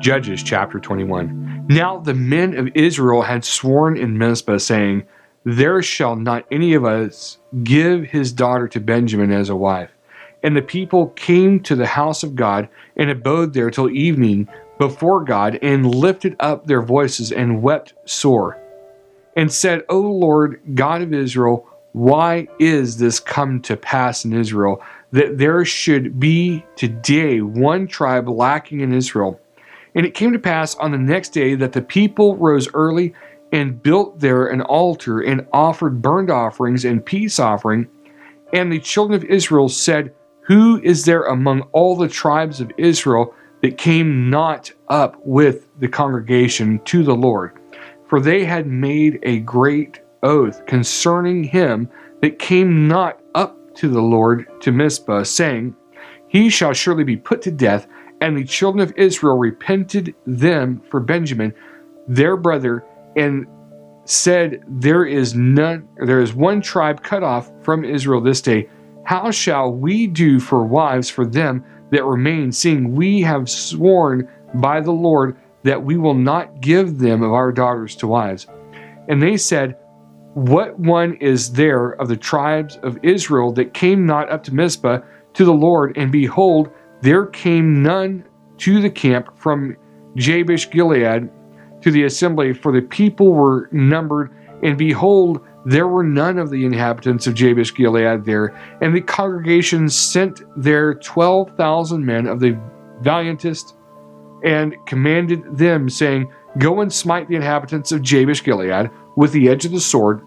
Judges chapter 21. Now the men of Israel had sworn in Mizpah, saying, There shall not any of us give his daughter to Benjamin as a wife. And the people came to the house of God and abode there till evening before God, and lifted up their voices and wept sore, and said, O Lord God of Israel, why is this come to pass in Israel, that there should be today one tribe lacking in Israel? And it came to pass on the next day that the people rose early and built there an altar and offered burnt offerings and peace offering. And the children of Israel said, Who is there among all the tribes of Israel that came not up with the congregation to the Lord? For they had made a great oath concerning him that came not up to the Lord to Mizpah, saying, He shall surely be put to death. And the children of Israel repented them for Benjamin, their brother, and said, There is one tribe cut off from Israel this day. How shall we do for wives for them that remain, seeing we have sworn by the Lord that we will not give them of our daughters to wives? And they said, What one is there of the tribes of Israel that came not up to Mizpah to the Lord? And behold, there came none to the camp from Jabesh Gilead to the assembly, for the people were numbered, and behold, there were none of the inhabitants of Jabesh Gilead there. And the congregation sent there 12,000 men of the valiantest, and commanded them, saying, Go and smite the inhabitants of Jabesh Gilead with the edge of the sword,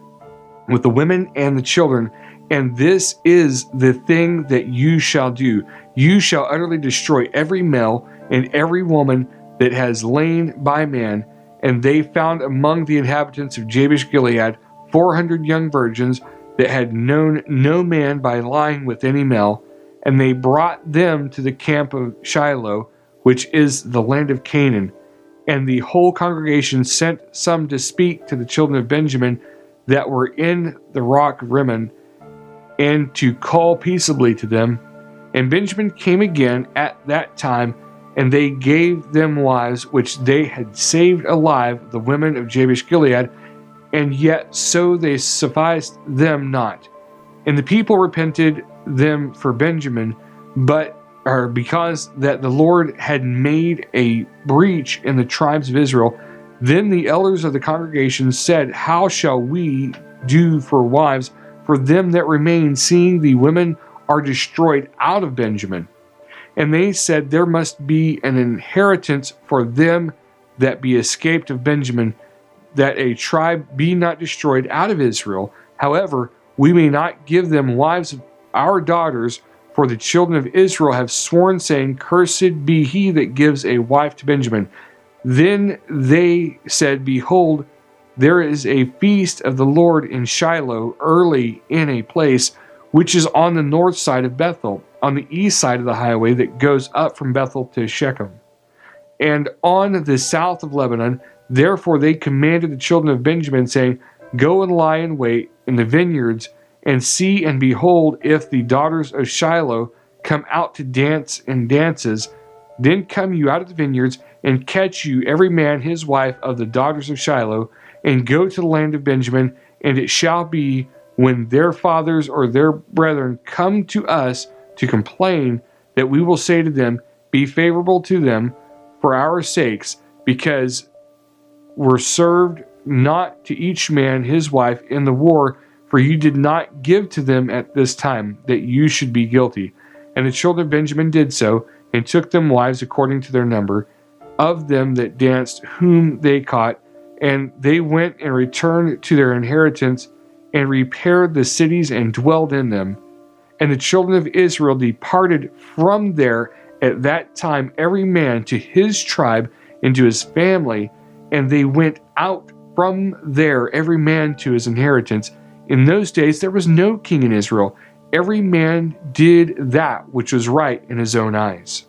with the women and the children. And this is the thing that you shall do. You shall utterly destroy every male and every woman that has lain by man. And they found among the inhabitants of Jabesh Gilead 400 young virgins that had known no man by lying with any male. And they brought them to the camp of Shiloh, which is the land of Canaan. And the whole congregation sent some to speak to the children of Benjamin that were in the rock of Rimmon, and to call peaceably to them. And Benjamin came again at that time, and they gave them wives which they had saved alive, the women of Jabesh Gilead, and yet so they sufficed them not. And the people repented them for Benjamin, because that the Lord had made a breach in the tribes of Israel. Then the elders of the congregation said, How shall we do for wives for them that remain, seeing the women are destroyed out of Benjamin? And they said, There must be an inheritance for them that be escaped of Benjamin, that a tribe be not destroyed out of Israel. However, we may not give them wives of our daughters, for the children of Israel have sworn, saying, Cursed be he that gives a wife to Benjamin. Then they said, Behold, there is a feast of the Lord in Shiloh early in a place which is on the north side of Bethel, on the east side of the highway that goes up from Bethel to Shechem, and on the south of Lebanon. Therefore they commanded the children of Benjamin, saying, Go and lie in wait in the vineyards, and see and behold, if the daughters of Shiloh come out to dance in dances, then come you out of the vineyards, and catch you every man his wife of the daughters of Shiloh, and go to the land of Benjamin. And it shall be, when their fathers or their brethren come to us to complain, that we will say to them, Be favorable to them for our sakes, because we're served not to each man his wife in the war, for you did not give to them at this time, that you should be guilty. And the children of Benjamin did so, and took them wives according to their number, of them that danced whom they caught. And they went and returned to their inheritance, and repaired the cities and dwelled in them. And the children of Israel departed from there at that time, every man to his tribe and to his family, and they went out from there, every man to his inheritance. In those days there was no king in Israel. Every man did that which was right in his own eyes.